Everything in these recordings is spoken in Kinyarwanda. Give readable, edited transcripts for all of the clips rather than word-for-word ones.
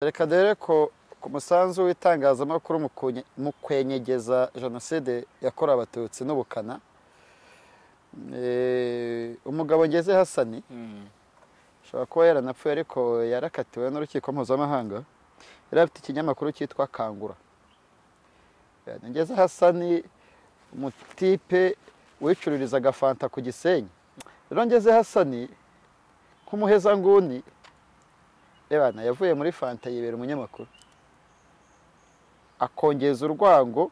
Reka dore ko ku musanzu w'itangazamakuru mu kwenyegeza jenoside yakorewe abatutsi n'ubukana, umugabo Ngeze Hassan ashobora kuba yaranapfuye ariko yarakatiwe n'urukiko mpuzamahanga, yari afite ikinyamakuru cyitwa Kangura. Ngeze Hassan umutipe wicururizaga fanta ku Gisenyi. Rero Ngeze Hassan nk'umuhezanguni yavuye muri fanta yibera umunyamakuru, akongeza urwango,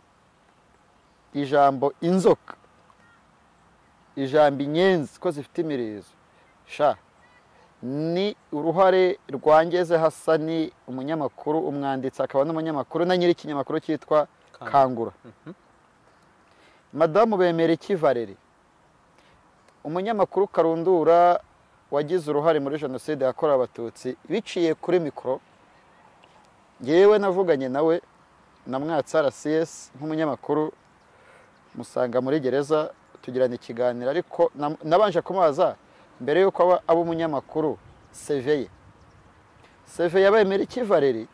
ijambo inzoka, ijambo inyenzi ko zifite imirizo. Ni uruhare rwa Ngeze Hassan, umunyamakuru, umwanditsi, akaba n'umunyamakuru na nyiri ikinyamakuru cyitwa Kangura. Madamu Bemeriki Valeri, umunyamakuru karundura wagize uruhare muri jenoside yakorewe abatutsi biciye kuri mikoro. Yewe navuganye nawe na mwatsa RCS nk'umunyamakuru, musanga muri gereza tugirana ikiganiro, ariko nabanje kumubaza mbere yuko aba umunyamakuru CV yabaye Bemeriki Valeri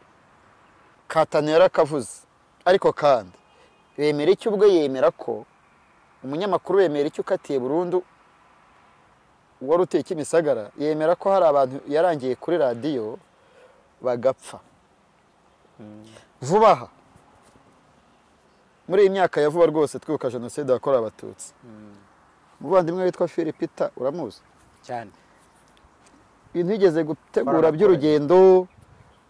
katano yarakavuze. Ariko kandi Bemeriki ubwo yemera ko umunyamakuru Bemeriki ukatiye burundu wari uteye Kimisagara, yemera ko hari abantu yarangiye kuri radiyo bagapfa. Vuba aha muri iyi myaka ya vuba rwose twibuka jenoside yakorewe abatutsi, umuvandimwe witwa Philipita uramuzi cyane, ibintu yigeze gutegura by'urugendo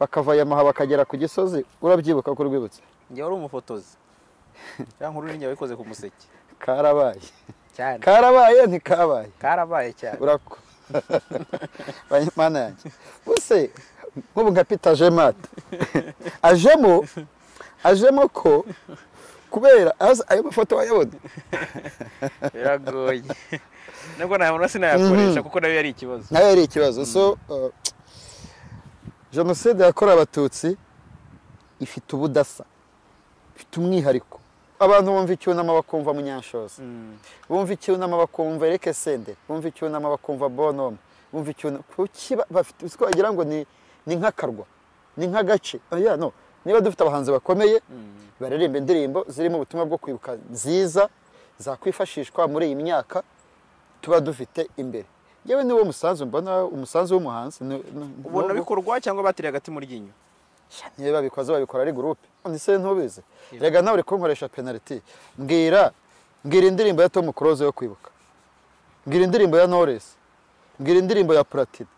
bakava Yamaha bakagera ku Gisozi, urabyibuka ko rwibutse? Njye wari umufotozi cyangwa uri njye wikoze ku museke. Karabaye cyane, karabaye ntikabaye, karabaye cyane urako mana yanjye. Buse nk'ubu nka Peter Jemata ajemo ko kubera ayo mafoto wayabona biragoye, nubwo ntabona sinayakoresha kuko nayo yari ikibazo. nayo yari ikibazo. So jenoside yakorewe abatutsi ifite ubudasa, ifite umwihariko. Abantu bumva icyunamo bakumva Munyanshoza, bumva icyunamo bakumva Eric Senderi, bumva icyunamo bakumva Bonhomme, bumva icyunamo bafite uko wagira ngo ni nk'akarwa, ni nk'agace. No, niba dufite abahanzi bakomeye baririmba indirimbo zirimo ubutumwa bwo kwibuka nziza zakwifashishwa muri iyi myaka tuba dufite imbere. Yewe niwo musanzu mbona, umusanzu w'umuhanzi. Ubona bikorwa cyangwa batiri hagati muri ginyo? Niba babikoze babikora ari groupe. Nise ntubize. Rega nawe uri kunkoresha penalty. Mbwira indirimbo ya Tom Close yo kwibuka. Mbwira indirimbo ya Knowless. Mbwira indirimbo ya Platini.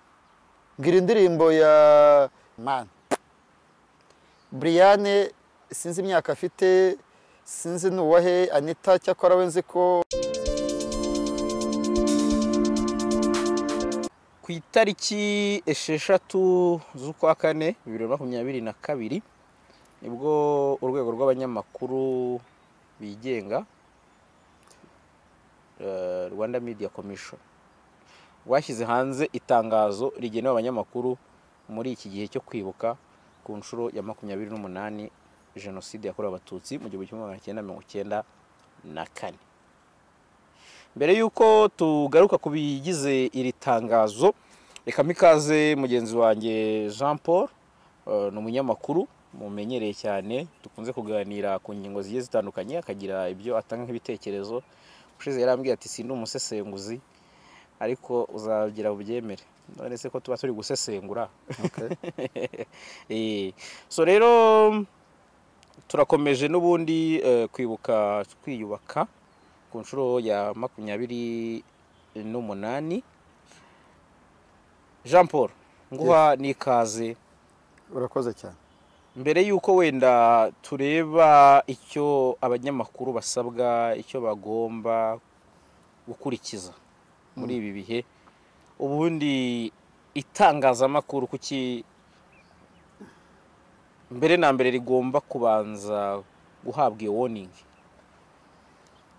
Mbwira indirimbo ya Man. Brian sinzi imyaka afite, sinzi nuwahe. Anita cyakora wenzi ko ku itariki 6 z'ukwa kane 2022 nibwo urwego rw'abanyamakuru bigenga Rwanda Media Commission rwashyize hanze itangazo rigenewe abanyamakuru muri iki gihe cyo kwibuka ku nshuro ya 28 jenoside yakorewe abatutsi mu 1994. Mbere yuko tugaruka kubigize iri tangazo, reka mikaze mugenzi wanjye Jean Paul, ni umunyamakuru mumenyereye cyane, dukunze kuganira ku ngingo zigiye zitandukanye, akagira ibyo atanga nk'ibitekerezo. Ushize yarambwiye ati sindi umusesenguzi ariko uzagira ubyemere, none se ko tuba turi gusesengura. So rero turakomeje n'ubundi kwibuka twiyubaka ku nshuro ya 28. Jean Paul, nguha nikaze. urakoze cyane. Mbere yuko wenda tureba icyo abanyamakuru basabwa, icyo bagomba gukurikiza muri ibi bihe, ubundi itangazamakuru kuki mbere na mbere rigomba kubanza guhabwa iyo warning?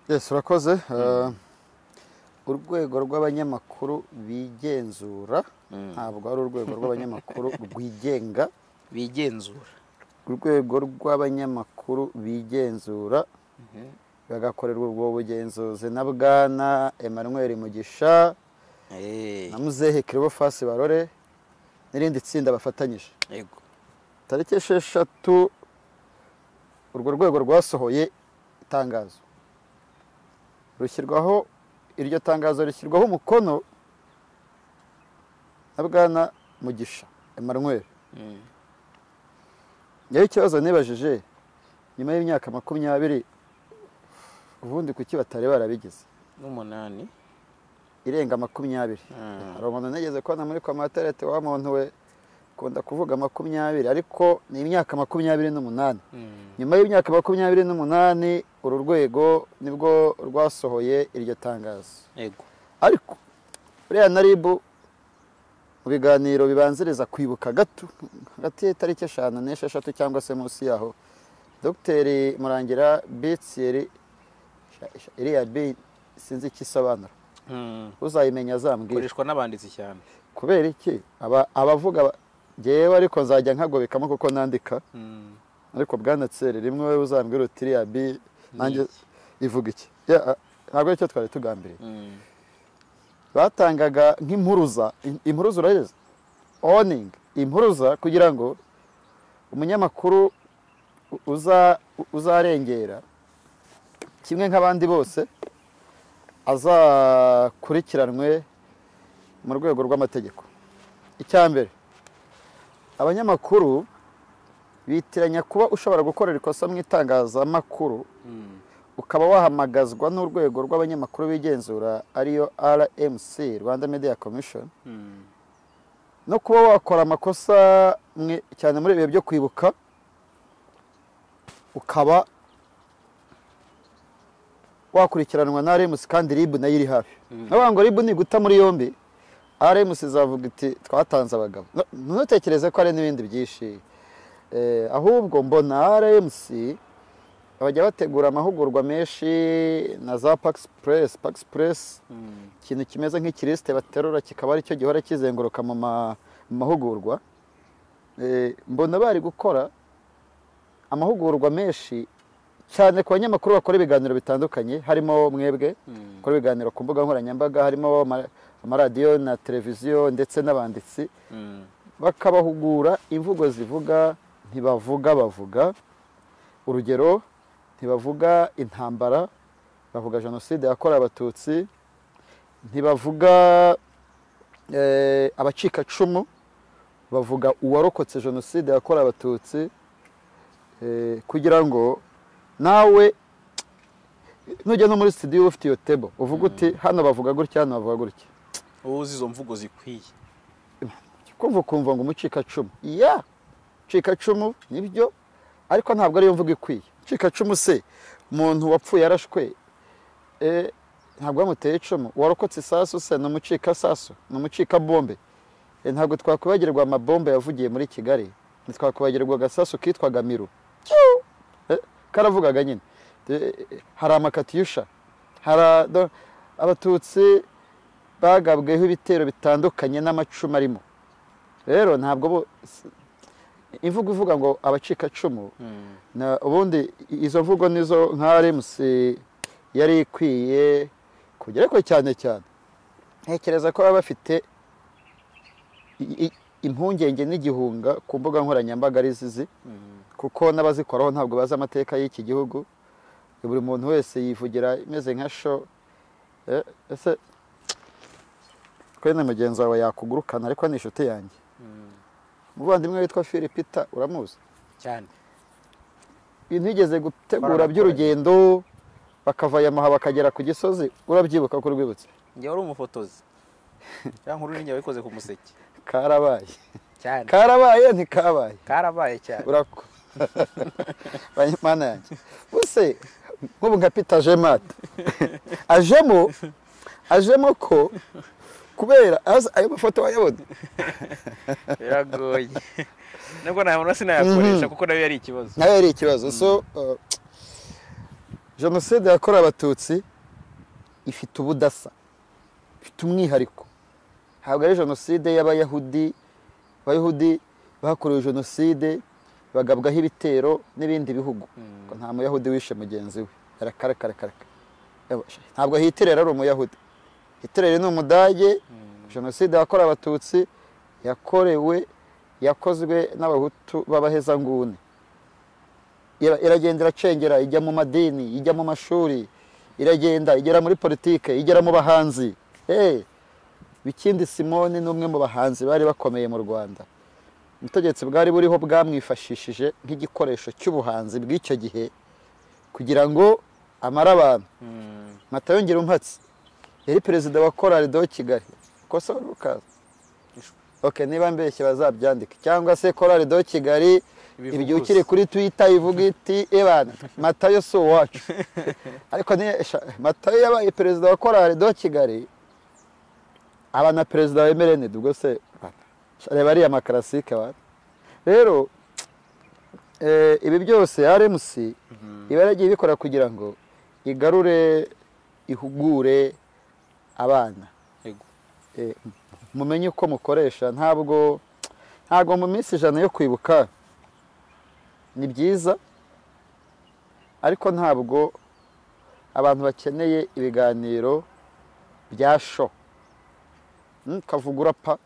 Yes, urakoze. Urwego rw'abanyamakuru bigenzura, ntabwo ari urwego rw'abanyamakuru rwigenga, bigenzura. Urwego rw'abanyamakuru bigenzura bagakorerwa ubwo bugenzuzi na Bwana Emmanuel Mugisha na Muzehe Cleophas Barore n'irindi tsinda bafatanyije. Yego. tariki 6 urwo rwego rwasohoye itangazo rushyirwaho, iryo tangazo rishyirwaho umukono na Bwana Mugisha Emmanuel. Yewe ikibazo nibajije, nyuma y'imyaka 20 ubundi kuki batari barabigize n'umunani irenga 20? Hari umuntu nageze kubona muri komaterete wa muntu we kunda kuvuga 20, ariko ni imyaka 28. Nyuma y'imyaka 28 uru rwego nibwo rwasohoye iryo tangazo. yego, Ariko buriya na RIB mu biganiro bibanziriza kwibuka gato hagati y'itariki 5 n'esheshatu cyangwa se munsi yaho, Dr Murangira Bitseri iriya B sinzi ikisobanura, uzayimenya azambwira. koreshwa n'abanditsi cyane. Kubera iki abavuga jewe, ariko nzajya nkagobekamo kuko nandika. Ariko Bwana Tseri rimwe we uzambwira uti iriya B nanjye ivuga iki? Ntabwo aricyo twari tugambiriye. Batangaga nk'impuruza, impuruza urageze owning impuruza, kugira ngo umunyamakuru uzarengera kimwe nk'abandi bose azakurikiranwe mu rwego rw'amategeko. Icya mbere, abanyamakuru bitiranya kuba ushobora gukorera ikosa mu itangazamakuru ukaba wahamagazwa n'urwego rw'abanyamakuru bigenzura ariyo RMC, Rwanda Media Commission, no kuba wakora amakosa cyane muri ibihe byo kwibuka ukaba wakurikiranwa na RMC kandi RIB nayo iri hafi. Navuga ngo RIB ni guta muri yombi, RMC izavuga iti twatanze abagabo. Ntutekereze ko ari n'ibindi byinshi, ahubwo mbona RMC bajya bategura amahugurwa menshi na za Pax Press, ikintu kimeze nk'ikiriste baterura kikaba ari cyo gihora kizenguruka mu mahugurwa. Mbona bari gukora amahugurwa menshi cyane ku banyamakuru bakora ibiganiro bitandukanye, harimo mwebwe bakora ibiganiro ku mbuga nkoranyambaga, harimo amaradiyo na televiziyo ndetse n'abanditsi, bakabahugura imvugo zivuga, ntibavuga bavuga. Urugero, ntibavuga intambara, bavuga jenoside yakorewe abatutsi. Ntibavuga abacikacumu, bavuga uwarokotse jenoside yakorewe abatutsi, kugira ngo nawe nujya no muri studio ufite iyo table uvuga uti hano bavuga gutya, hano bavuga gutya. Uzi izo mvugo zikwiye. Kumva ngo umucikacumu, umucikacumu nibyo, ariko ntabwo ariyo mvugo ikwiye. Umucikacumu se umuntu wapfuye yarashwe, ntabwo bamuteye icumu. Warokotse isasu se ni umucikasasu, ni umucikabombe. Ntabwo twakwibagirwa amabombe yavugiye muri Kigali, ntitwakwibagirwa agasasu kitwaga Miru, karavugaga nyine. Hari amakatiyusha, hari abatutsi bagabweho ibitero bitandukanye n'amacumu arimo. Rero ntabwo imvugo ivuga ngo abacikacumu, ubundi izo mvugo nizo nka RMC yari ikwiye kugera ko cyane cyane. Ntekereza ko baba bafite impungenge n'igihunga ku mbuga nkoranyambaga ari zizi, kuko n'abazikoraho ntabwo bazi amateka y'iki gihugu. Buri muntu wese yivugira imeze nka show. Ese kwene mugenzi wawe yakugurukana ariko ni inshuti yanjye. Umuvandimwe witwa Philipita uramuzi cyane. Ibintu yigeze gutegura by'urugendo bakava Yamaha bakagera ku Gisozi, urabyibuka ko rwibutse? Njye wari umufotozi. Cyangwa uri njye wikoze ku museke. Karabaye cyane. Karabaye ntikabaye. Karabaye cyane. Urako. Mana yanjye. Use nk'ubu nka Peter Jemata. Ajemo ko kubera ayo mafoto wayabona. Biragoye. Nubwo nta muntu sinayakoresha kuko nayo yari ikibazo. Nayo yari ikibazo. So jenoside yakorewe abatutsi ifite ubudasa, ifite umwihariko. Ntabwo ari jenoside y'Abayahudi. Abayahudi bakorewe jenoside bagabwaho ibitero n'ibindi bihugu. Nta muyahudi wishe mugenzi we. Arakarakara. Ntabwo Hitler ari umuyahudi. Hitler ni umudage. Jenoside yakorewe abatutsi yakorewe yakozwe n'abahutu b'abahezanguni. Iragenda iracengera, ijya mu madini, ijya mu mashuri, iragenda igera muri politike, igera mu bahanzi. Bikindi Simoni ni umwe mu bahanzi bari bakomeye mu Rwanda. Ubutegetsi bwari buriho bwamwifashishije nk'igikoresho cy'ubuhanzi bw'icyo gihe kugira ngo amare abantu. Matayo Ngirumpatsi yari perezida wa Korali do Kigali. Kosa rukaza. Okay, niba mbeshye bazabyandika cyangwa se Korali do Kigali ibyukire kuri Twitter ivuga iti ebana Matayo so wacu. Ariko ni Matayo yabaye perezida wa Korali do Kigali. Abana perezida wa MRN ubwo se reba ari amakarasike wa. Rero ibi byose RMC iba yaragiye bikora kugira ngo igarure ihugure abana. Mumenye uko mukoresha, ntabwo mu minsi 100 yo kwibuka ni byiza, ariko ntabwo abantu bakeneye ibiganiro bya show. Kavugura pa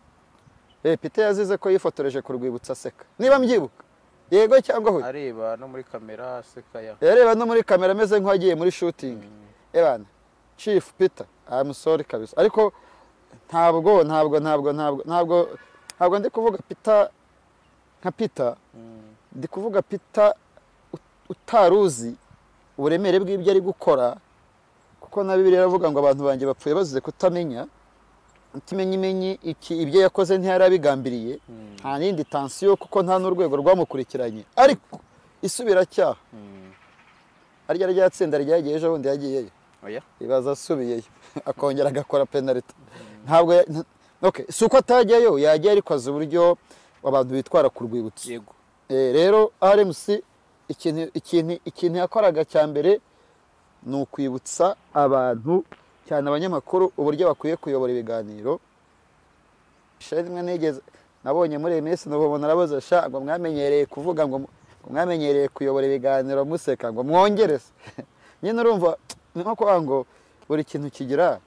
Peter yazize ko yifotoreje ku rwibutso aseka, niba mbyibuka. Yego cyangwa ho areba no muri kamera aseka ya yareba no muri kamera ameze nk'agiye muri shooting. Ebana Chief Peter, I'm sorry kabisa, ariko ntabwo ndi kuvuga Peter nka Peter, ndi kuvuga Peter utaruzi uburemere bw'ibyo ari gukora, kuko na Bibiliya iravuga ngo abantu banjye bapfuye bazize kutamenya. Utimenye ibyo yakoze ntiyarabigambiriye, nta nindi tension kuko nta n'urwego rwamukurikiranye, ariko isubira cyaha arya ryatsinda ryagiye ejo bundi yagiyeyo. Ibaza asubiyeyo akongera agakora penalty. Ntabwo okay, suko atajyayo yagiye ariko azi uburyo abantu bitwara ku rwibutso. Yego. Rero RMC ikintu yakoraga cya mbere ni ukwibutsa abantu cyane abanyamakuru uburyo bakwiye kuyobora ibiganiro. Shemwe nigeze nabonye muri MS nabona narabaza sha ngo mwamenyereye kuvuga ngo mwamenyereye kuyobora ibiganiro museka ngo mwongerese. Nyine urumva nko kwa ngo buri kintu kigira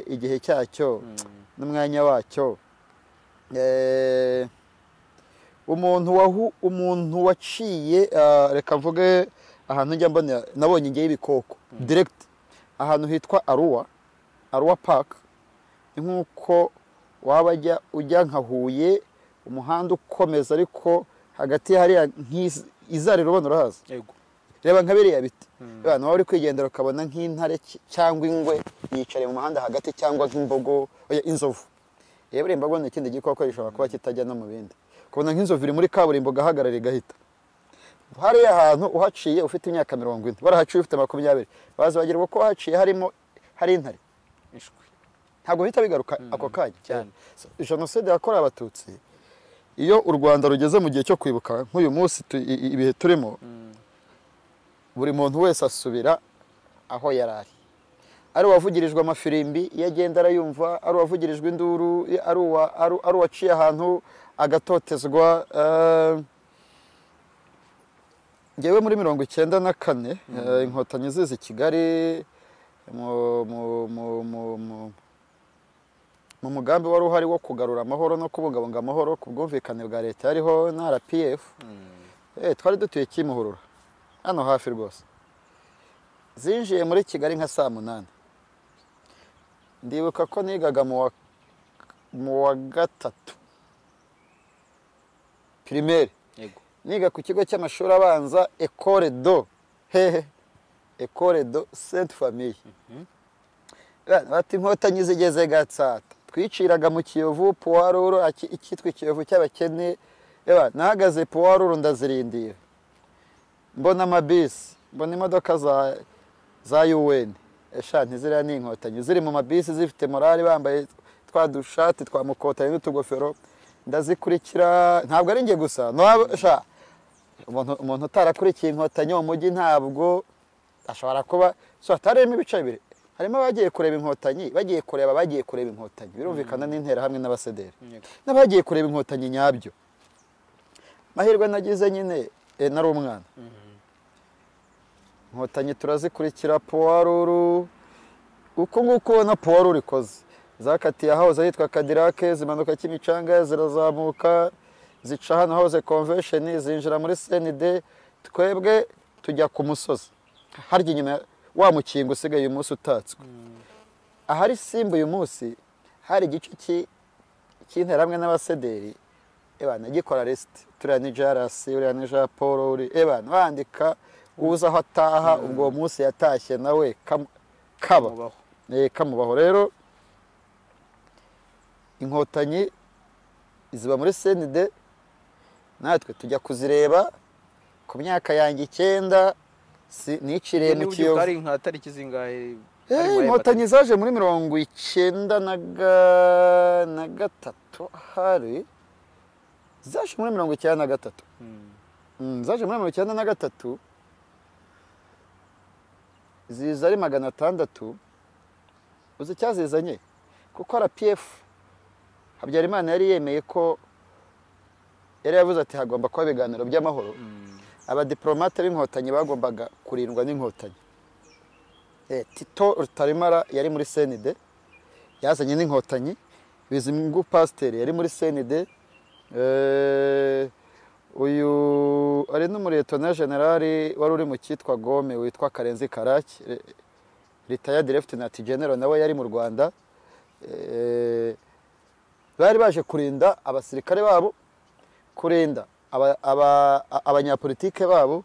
igihe cyacyo n'umwanya wacyo. Umuntu waciye reka mvuge ahantu njya mbona nabonye ngiye ibikoko direct ahantu hitwa Arua Park. Nkuko waba ujya nka Huye umuhanda ukomeza, ariko hagati hari izari rubona urahaza. Yego. Reba nka biriya biti. Abantu bari kwigendera ukabona nk'intare cyangwa ingwe yicare mu muhanda hagati, cyangwa nk'imbogo inzovu. Yewe imbogo ni ikindi gikoko gishobora kuba kitajya no mu bindi. Kubona nk'inzovu iri muri kaburimbo gahagarara igahita. Hari ahantu uhaciye ufite imyaka 40, barahaciye ufite 20, baza bagira uko haciye hari intare. Ntabwo hita bigaruka ako kanya cyane. Jenoside yakorewe Abatutsi, iyo u Rwanda rugeze mu gihe cyo kwibuka nk'uyu munsi ibihe turimo, buri muntu wese asubira aho yarari. Ari uwavugirijwe amafirimbi yagenda arayumva, ari uwavugirijwe induru, ari uwaciye ahantu agatotezwa. Ngewe muri 94 inkotanyi zizi Kigali mu mugambi wari uhari wo kugarura amahoro no kubungabunga amahoro ku bwumvikane bwa leta yariho na RPF. Twari dutuye Kimihurura hano hafi rwose. Zinjiye muri Kigali nka saa 8. Ndibuka ko nigaga mu wa gatatu primaire. Yego. Niga ku kigo cy'amashuri abanza École de Sainte Famille. Bati inkotanyi zigeze Gatsata, twiciraga mu Kiyovu Poiroro, ikitwa Kiyovu cy'abakene. Nahagaze Poiroro ndazirindira, mbona amabisi, mbona imodoka za UN. Ntiziriya ni inkotanyi ziri mu mabisi zifite morali, bambaye twa dushati twa mukotanye n'utugofero. Ndazikurikira, ntabwo ari nge gusa, umuntu utarakurikiye inkotanyi mu mujyi ntabwo ashobora kuba atarimo ibice bibiri. Harimo abagiye kureba inkotanyi, bagiye kureba inkotanyi birumvikana n'intera hamwe n'abasederi, n'abagiye kureba inkotanyi nyabyo. Mahirwe nagize nyine nari umwana. Inkotanyi turazikurikira Poiroro, uko nguko ubona Poiroro ikoze. Zakatiye aho zahitwa Cadillac, zimanuka Kimicanga, zirazamuka zica hano hoze convention zinjira muri CND, twebwe tujya ku musozi harya inyuma wa mukingo usigaye uyu munsi utatswe. Ahari Simba uyu munsi hari igice cy'interamwe n'abasederi ebana gikora rest, turiya ni Jarasi, uriya ni Jean Paul, uri ebana bandika uza aho ataha, ubwo munsi yatashye nawe kaba kamubaho. Rero inkotanyi ziba muri CND, natwe tujya kuzireba ku myaka yanjye 9 niciriye mu Kiyovu. Ari nka tariki zingahe? Inkotanyi zaje muri 1993 hari zaje muri 1993. Zaje muri 1993 ziza ari 600. Uzi cyazizanye kuko RPF Habyarimana yari yemeye ko yari yavuze ati hagomba kuba ibiganiro by'amahoro. Abadiplomate b'inkotanyi bagombaga kurindwa n'inkotanyi. Tito Rutarimara yari muri CND, yazanye n'inkotanyi. Bizimungu Pasteur yari muri CND. Uyu ari n'umuretona generali wari uri mu cyitwa Gome witwa Karenzi Karaki, retired lieutenant general, nawe yari mu Rwanda. Bari baje kurinda abasirikare babo, kurinda abanyapolitike babo.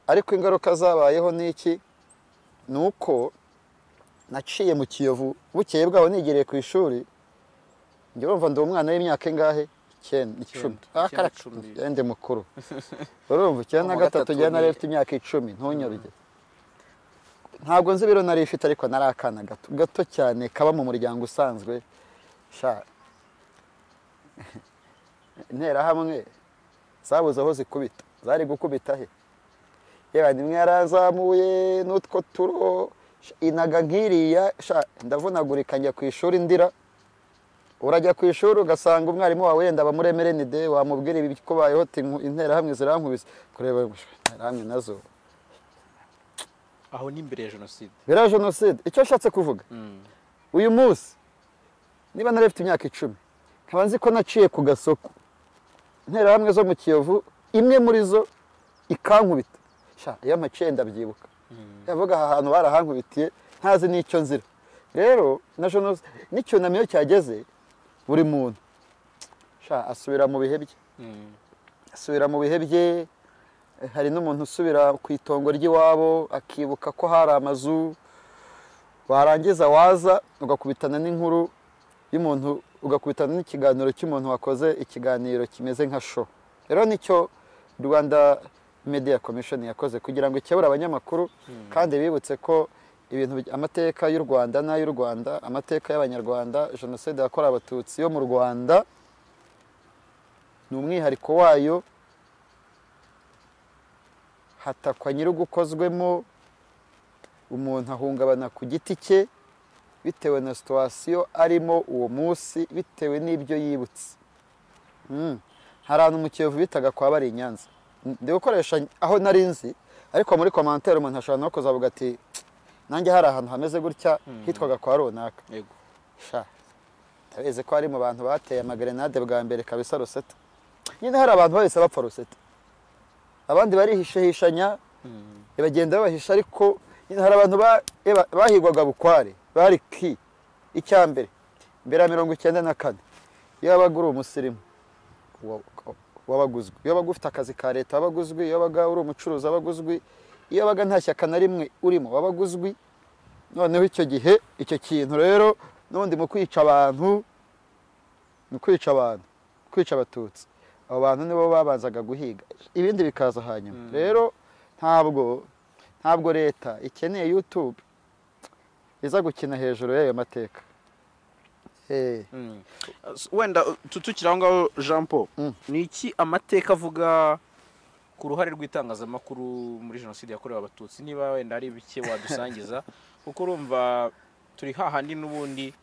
Ariko ingaruka zabayeho n'iki nuko naciye mu Kiyovu bukeye bwaho nigereye ku ishuri. Njye urumva ndi umwana w'imyaka ingahe? 10. Yende mukuru. Urumva 93 njye nari mfite imyaka 10 ntunyorye. Ntabwo nzi biro nari ifite ariko nari akana gato cyane kaba mu muryango usanzwe. Sha intera hamwe zabuze aho zikubita, zari gukubita he? Yewe nimwe yarazamuye n'utwo turo inaga nkiriya, sha ndavunagurika njya ku ishuri ndira. Urajya ku ishuri ugasanga umwarimu wawe yenda bamuremere nide, wamubwira ibi ko bayeho intera hamwe zirankubise, kureba intera hamwe nazo aho ni imbere ya jenoside. Bira jenoside icyo ashatse kuvuga. Uyu munsi niba nari mfite imyaka 10 nkaba nzi ko naciye ku gasoko intera hamwe zo mu Kiyovu, imwe muri zo ikankubita. Sha iyo macenda byibuka. Yavuga aha hantu barahankubitiye ntazi n'icyo nzira. Rero na jenoside n'icyunamyo cyageze buri muntu sha asubira mu bihe bye. Asubira mu bihe bye. Hari n'umuntu usubira ku itongo ry'iwabo akibuka ko hari amazu, warangiza waza ugakubitana n'inkuru y'umuntu, ugakubitana n'ikiganiro cy'umuntu wakoze ikiganiro kimeze nka show. Rero nicyo Rwanda Media Commission yakoze kugira ngo ikebure abanyamakuru kandi bibutse ko ibintu amateka y'u Rwanda n'ay'u Rwanda, amateka y'abanyarwanda, jenoside yakorewe abatutsi yo mu Rwanda ni umwihariko wayo. Hatakwa nyirugukozwemo, umuntu ahungabana ku giti cye bitewe na situation arimo uwo munsi, bitewe n'ibyo yibutse. Hari ahantu mu Kiyovu bitaga kwa bari i Nyanza. Ndi gukoresha aho nari nzi, ariko muri commentaire umuntu ashobora no kuzavuga ati nanjye hari ahantu hameze gutya hitwaga kwa runaka. Yego. Sha tabeze ko ari mu bantu bateye amagrenade bwa mbere kabisa Rosetta. Nyine hari abantu bahise bapfa Rosetta. Abandi barihishanya bagenda babahisha, ariko hari abantu bahigwaga bukware bari ki icyambere mbere ya 94 iyo wabaga uri umusirimu wabaguzwe, iyo wabaga ufite akazi ka leta wabaguzwe, iyo wabaga uri umucuruzi wabaguzwe, iyo wabaga nta shyaka na rimwe urimo wabaguzwe. Noneho icyo gihe icyo kintu rero n'undi mu kwica abantu, kwica abatutsi, abo bantu nibo babanzaga guhiga, ibindi bikaza hanyuma. Rero ntabwo leta ikeneye YouTube iza gukina hejuru y'ayo mateka. Wenda tukiri aho ngaho Jean Paul, ni iki amateka avuga ku ruhare rw'itangazamakuru muri jenoside yakorewe abatutsi? Niba wenda ari bike wadusangiza, kuko urumva turi hahandi n'ubundi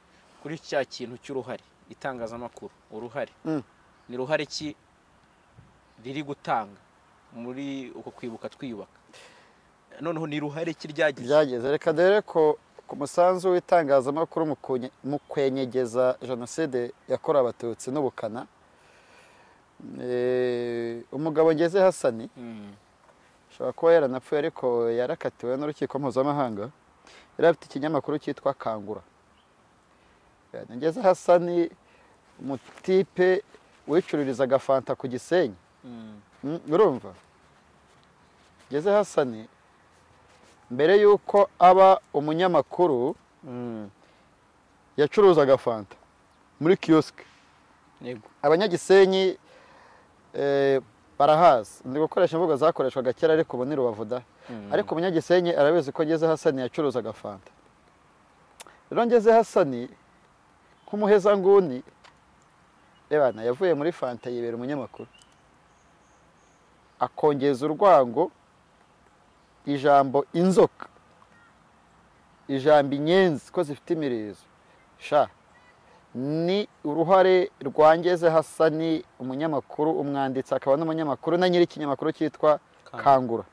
kuri cya kintu cy'uruhare. Itangazamakuru uruhare ni ruhare ki riri gutanga muri uko kwibuka twiyubaka? Noneho ni ruhare ki ryageze? Reka dere ko ku musanzu w'itangazamakuru mu kwenyegeza jenoside yakorewe abatutsi n'ubukana umugabo Ngeze Hasani ashobora kuba yaranapfuye ariko yarakatiwe n'urukiko mpuzamahanga. Yari afite ikinyamakuru cyitwa Kangura. Ngeze Hasani umutipe wicururizaga fanta ku Gisenyi. Urumva? Ngeze Hasani mbere yuko aba umunyamakuru yacuruzaga fanta muri kiosk. Yego. Abanyagisenyi barahazi. Ndi gukoresha imvugo zakoreshwaga kera ariko ubu ni Rubavu da. Ariko umunyagisenyi arabizi ko Ngeze Hasani yacuruzaga fanta. Rero Ngeze Hasani nk'umuhezanguni ebana yavuye muri fanta yibera umunyamakuru. Akongeza urwango ijambo inzoka, ijambo inyenzi ko zifite imirizo. Sha ni uruhare rwa Ngeze Hasani umunyamakuru, umwanditsi akaba n'umunyamakuru na nyiri ikinyamakuru cyitwa Kangura.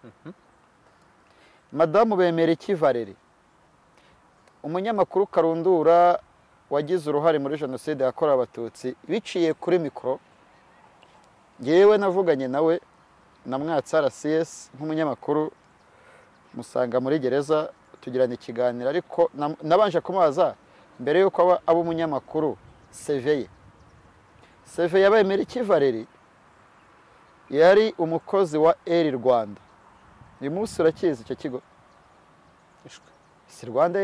Madamu Bemeriki Valeri umunyamakuru karundura wagize uruhare muri jenoside yakorewe abatutsi biciye kuri mikoro. Yewe navuganye nawe namwatsa RCS nk'umunyamakuru, musanga muri gereza tugirana ikiganiro, ariko nabanje kumubaza mbere yuko aba umunyamakuru CV yabaye Bemeriki Valeri yari umukozi wa Air Rwanda. Uyu munsi urakizi icyo kigo? Si Rwanda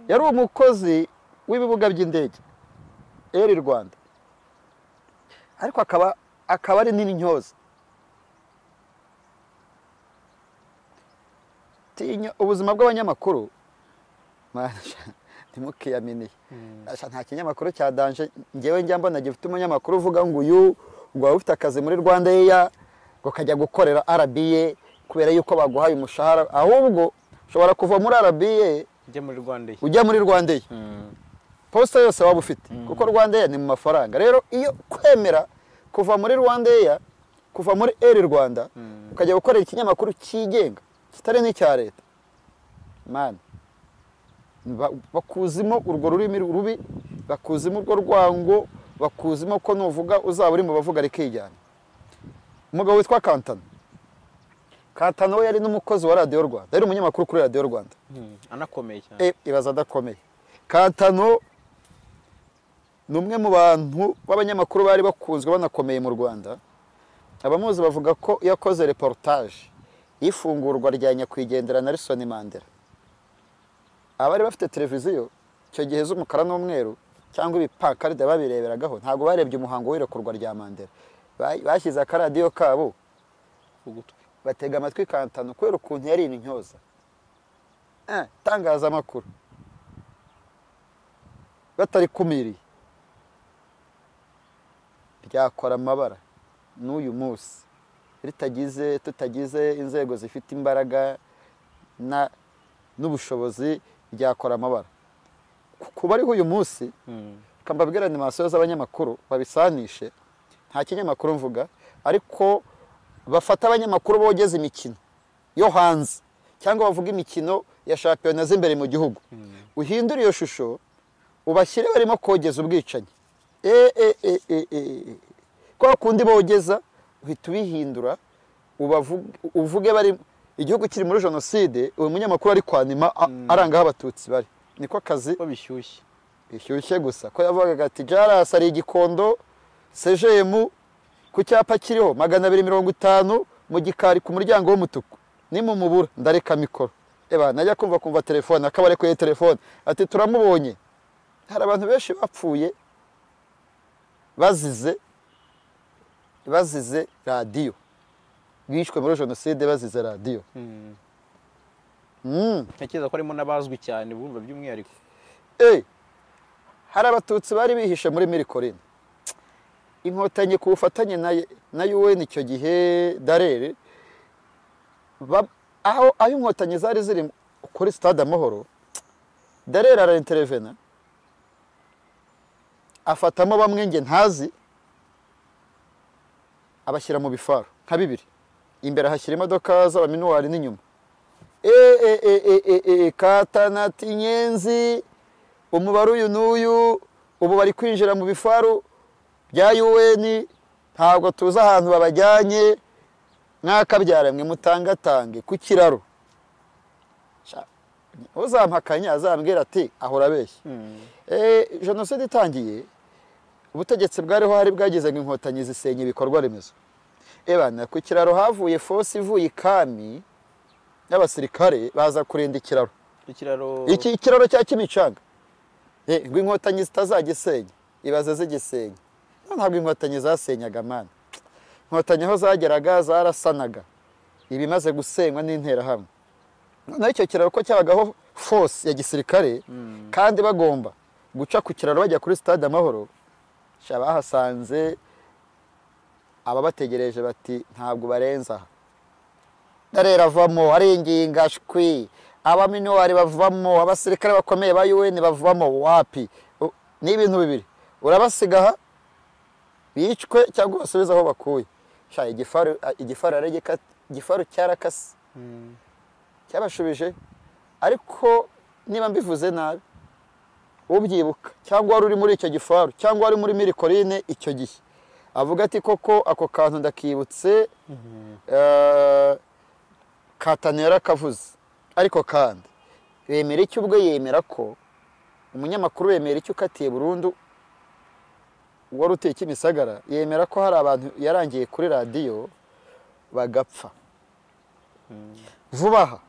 yari umukozi w'ibibuga by'indege Air Rwanda, ariko akaba ari n'intyoza. Ubuzima bw'abanyamakuru ntimukiyaminiye. Nta kinyamakuru cya danje ngewe njya mbona gifite umunyamakuru uvuga ngo uyu ngo waba ufite akazi muri Rwanda ngo kajya gukorera RBA kubera yuko baguhaye umushahara, ahubwo ushobora kuva muri RBA ujya muri Rwanda posta yose waba ufite, kuko Rwanda ni mu mafaranga. Rero iyo kwemera kuva muri Rwanda kuva muri Air Rwanda ukajya gukorera ikinyamakuru cyigenga kitari n'icya leta, man bakuzimo urwo rurimi rubi, bakuzimo urwo rwango, bakuzimo ko nuvuga uzaba uri mu bavuga rikijyana. Umugabo witwa Kantano we yari n'umukozi wa Radio Rwanda, yari umunyamakuru kuri Radio Rwanda. Anakomeye cyane. Ibaza adakomeye. Kantano ni umwe mu bantu b'abanyamakuru bari bakunzwe banakomeye mu Rwanda. Abamuzi bavuga ko yakoze reportage y'ifungurwa rya nyakwigendera Nelson Mandela. Abari bafite televiziyo icyo gihe z'umukara n'umweru cyangwa ibipakaride babireberagaho, ntabwo barebye umuhango w'irekurwa rya Mandela. Bashyize akaradiyo kabo ugutwi batega amatwi Kantano kubera ukuntu yari intyoza. Tangaza amakuru batari kumiriye ryakora amabara n'uyu munsi tutagize inzego zifite imbaraga n'ubushobozi ryakora amabara. Kuba ariho uyu munsi kambabwira animasiyo z'abanyamakuru babisanishe, nta kinyamakuru mvuga, ariko bafata abanyamakuru bogeza imikino yo hanze cyangwa bavuga imikino ya shampiyona z'imbere mu gihugu, uhindura iyo shusho ubashyire barimo kogeza ubwicanyi. Kwa kundi bogeza uhita ubihindura uvuge bari igihugu kiri muri jenoside, uyu munyamakuru ari kwanima arangaho abatutsi bari. Niko kazi ko bishyushye gusa ko yavugaga ati Jaras ari igikondo CGM ku cyapa kiriho 250 mu gikari ku muryango w'umutuku, ni mu mubura ndareka mikoro. Najya kumva telefone akabare ko telefone ati turamubonye. Hari abantu benshi bapfuye bazize radio, bishwe muri jenoside bazize radio. Ntekereza ko arimo n'abazwi cyane bumva by'umwihariko. Hari abatutsi bari bihishe muri Mirikorine. Inkotanyi ku bufatanye na UN icyo gihe Darere, aho inkotanyi zari ziri kuri Stade Amahoro, Darere araintervena afatamo bamwe nge ntazi, abashyira mu bifaru nka bibiri, imbere hashyira imodoka z'abaminuwari n'inyuma. Katanati Nyenzi umubare uyu n'uyu ubu bari kwinjira mu bifaru bya UN ntabwo tuzi ahantu babajyanye, mwakabyaremwe mutangatange ku kiraro. Uzampakanya azambwira ati aho urabeshya. Jenoside itangiye ubutegetsi bwariho hari bwagize ngo inkotanyi zisenye ibikorwa remezo. Ebana ku kiraro havuye force ivuye ikami y'abasirikare baza kurinda ikiraro. Iki kiraro cya Kimicanga. Ngo inkotanyi zitazagisenya, ibaze zigisenya. Ntabwo inkotanyi zasenyaga mana. Inkotanyi aho zageraga zarasanaga. Ibimaze gusenywa n'intera hamwe. Naho icyo kiraro ko cyabagaho force ya gisirikare kandi bagomba guca ku kiraro bajya kuri stade Amahoro. Bahasanze ababategereje bati ntabwo barenza aha. Darera vamo arenginga shwi, abaminuwari bavamo, abasirikare bakomeye ba UN bavamo. Wapi ni ibintu bibiri, urabasigaha bicwe cyangwa basubiza aho bakuye. Igifaru aregeka, igifaru cyarakase cyabashubije. Ariko niba mbivuze nabi ubyibuka cyangwa wari uri muri icyo gifaru cyangwa wari muri Mirikorine icyo gihe avuga ati koko ako kantu ndakibutse, katanera kavuze. Ariko kandi bemera icyo ubwo yemera ko umunyamakuru wemera icyo ukatiye burundu wari uteye Kimisagara, yemera ko hari abantu yarangiye kuri radiyo bagapfa vuba aha.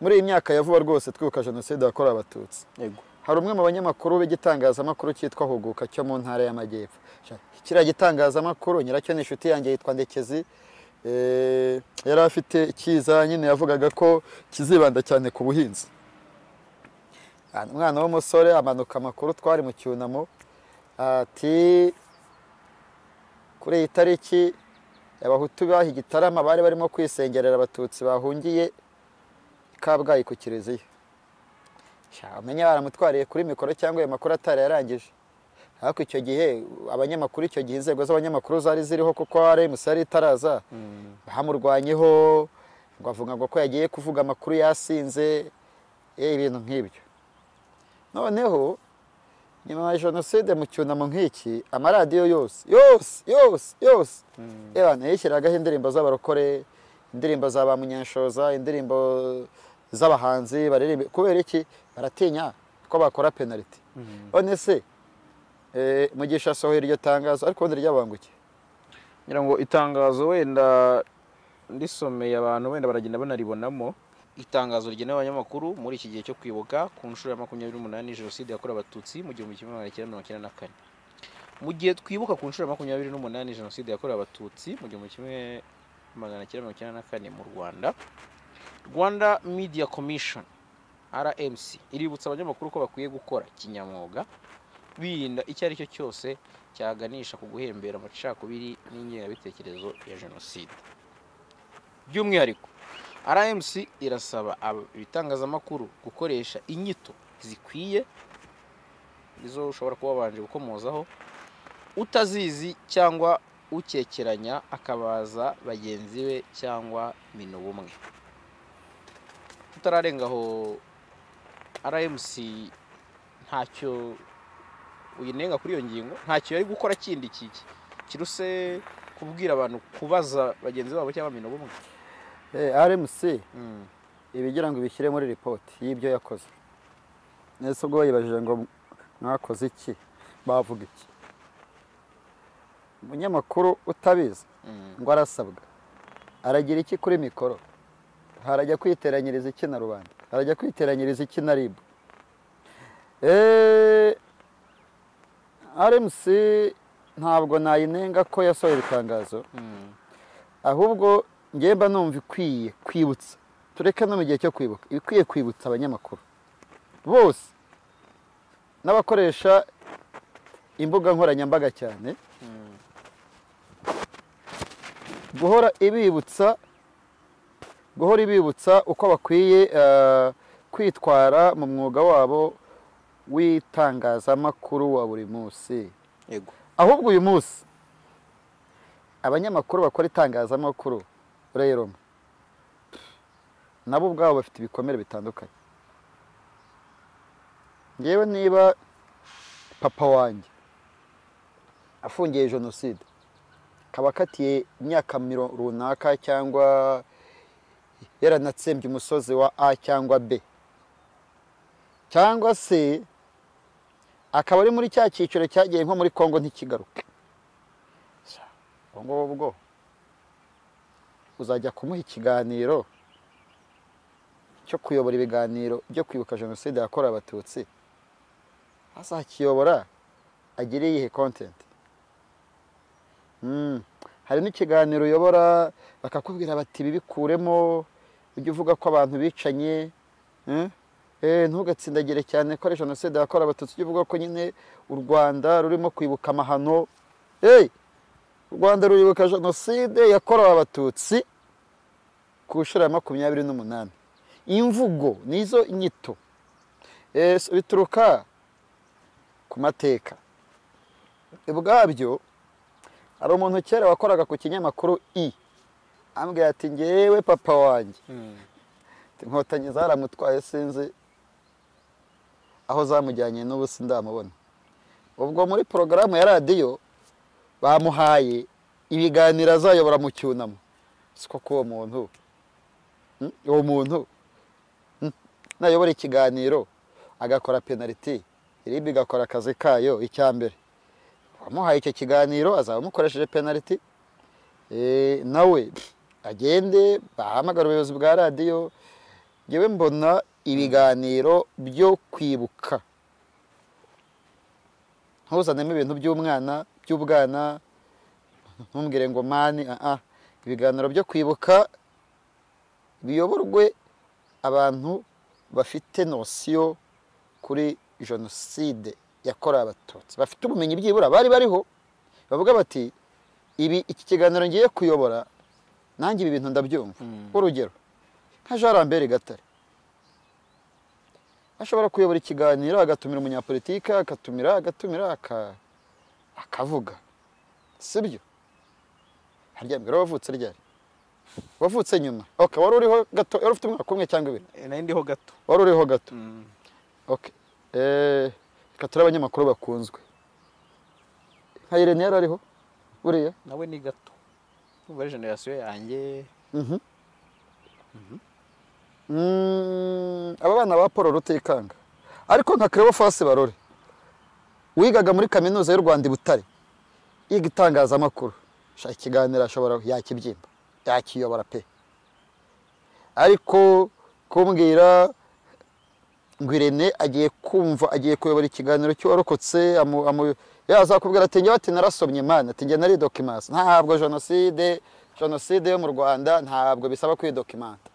Muri iyi myaka ya vuba rwose twibuka jenoside yakorewe Abatutsi. Hari umwe mu banyamakuru b'igitangazamakuru cyitwa Huguka cyo mu ntara y'Amajyepfo. Kiriya gitangazamakuru nyiracyo ni inshuti yanjye yitwa Ndekezi. Yari afite ikiza nyine yavugaga ko kizibanda cyane ku buhinzi. Umwana w'umusore amanuka amakuru twari mu cyunamo ati kuri iyi tariki abahutu bahi Gitarama bari barimo kwisengerera Abatutsi bahungiye Kabgayi ku Kiliziya. Amenya baramutwariye kuri mikoro cyangwa ayo makuru atari yarangije. Ariko icyo gihe abanyamakuru, icyo gihe inzego z'abanyamakuru zari ziriho kuko RMC yari itaraza, bahamurwanyeho ngo avuga ngo ko yagiye kuvuga amakuru yasinze, ibintu nk'ibyo. Noneho nyuma ya jenoside mu cyunamo nk'iki amaradiyo yose yishyiragaho indirimbo z'abarokore, indirimbo za ba Munyanshoza, indirimbo z'abahanzi baririmbe. Kubera iki? Baratinya ko bakora penalty. None se Mugisha asohoye iryo tangazo ariko ubundi ryabanguke. ngira ngo itangazo wenda ndisomeye abantu wenda baragenda banaribonamo. Itangazo rigenewe abanyamakuru muri iki gihe cyo kwibuka ku nshuro ya 28 jenoside yakorewe Abatutsi mu 1994. Mu gihe twibuka ku nshuro ya 28 jenoside yakorewe Abatutsi mu 1994 mu Rwanda, Rwanda Media Commission RMC iributsa abanyamakuru ko bakwiye gukora kinyamwuga birinda icyo ari cyo cyose cyaganisha ku guhembera amacakubiri n'ingengabitekerezo ya jenoside. By'umwihariko RMC irasaba ibitangazamakuru gukoresha inyito zikwiye izo ushobora kuba wabanje gukomozaho, utazizi cyangwa ukekeranya akabaza bagenzi be cyangwa mino bumwe. Tutararengaho RMC ntacyo uyinenga kuri iyo ngingo, ntacyo yari gukora kindi kiruse kubwira abantu kubaza bagenzi babo cyangwa mino bumwe. RMC ibigira ngo ibishyire muri report y'ibyo yakoze. Nese ubwo yibajije ngo mwakoze iki, bavuga iki? Umunyamakuru utabizi ngo arasabwa aragira iki kuri mikoro? Harajya kwiteranyiriza iki na rubanda? Harajya kwiteranyiriza iki na RIB? RMC ntabwo nayinenga ko yasohoye itangazo, ahubwo ngemba numva ikwiye kwibutsa, tureke no mu gihe cyo kwibuka, ikwiye kwibutsa abanyamakuru bose n'abakoresha imbuga nkoranyambaga cyane, guhora ibibutsa uko bakwiye kwitwara mu mwuga wabo w'itangazamakuru wa buri munsi. Yego. Ahubwo uyu munsi abanyamakuru bakora itangazamakuru rero nabo ubwabo bafite ibikomere bitandukanye. Ngewe niba papa wanjye afungiye jenoside akaba akatiye imyaka runaka cyangwa yaranatsembye umusozi wa A cyangwa B cyangwa se akaba ari muri cya cyiciro cyagiye nko muri Kongo ntikigaruke, ubwo ngubwo uzajya kumuha ikiganiro cyo kuyobora ibiganiro byo kwibuka jenoside yakorewe abatutsi, azakiyobora agire iyihe content? Hari n'ikiganiro uyobora bakakubwira bati bibikuremo ujye uvuga ko abantu bicanye, ntugatsindagire cyane ko ari jenoside yakorewe abatutsi, ujye uvuga ko nyine u Rwanda rurimo kwibuka amahano. U Rwanda ruribuka jenoside yakorewe abatutsi ku nshuro ya 28. Imvugo nizo inyito bituruka ku mateka ubwabyo. Hari umuntu kera wakoraga ku kinyamakuru ambwira ati ngewe papa wanjye inkotanyi zaramutwaye sinzi aho zamujyanye n'ubu sindamubona. Ubwo muri porogaramu ya radiyo bamuhaye ibiganiro azayobora mu cyunamo, siko ko uwo muntu nayobora ikiganiro agakora penaliti, iribi igakora akazi kayo icyambere, wamuhaye icyo kiganiro azaba amukoresheje penaliti, nawe agende bahamagara ubuyobozi bwa radiyo. Ngewe mbona ibiganiro byo kwibuka ntuzanemo ibintu by'ubwana ntumbwire ngo mani, ibiganiro byo kwibuka biyoborwe abantu bafite nosiyo kuri jenoside yakorewe abatutsi, bafite ubumenyi byibura bari bariho, bavuga bati iki kiganiro ngiye kuyobora nanjye ibi bintu ndabyumva. Urugero nka Jean Lambert Gatare ashobora kuyobora ikiganiro agatumira umunyapolitike, agatumira akavuga, sibyo? Harya mbere wavutse ryari? Wavutse nyuma? Okay, wari uriho gato, wari ufite umwaka umwe cyangwa ibiri? Nari ndiho gato. Wari uriho gato. Okay. Katura abanyamakuru bakunzwe. Nka Irene yari ariho? Buriya? Nawe ni gato. Muri generation yanjye. Aba bana ba Paul Rutikanga. Ariko nka Cleophas Barore wigaga muri kaminuza y'u Rwanda i Butare, yiga itangazamakuru, shaka ikiganiro ashobora yakibyimba, yakiyobora pe. Ariko kumbwira ngo Irene agiye kumva, agiye kuyobora ikiganiro cy'uwarokotse, yazakubwira ati njye bati narasomye mana, ati njye nari documents. Ntabwo jenoside yo mu Rwanda ntabwo bisaba kwidocumenta,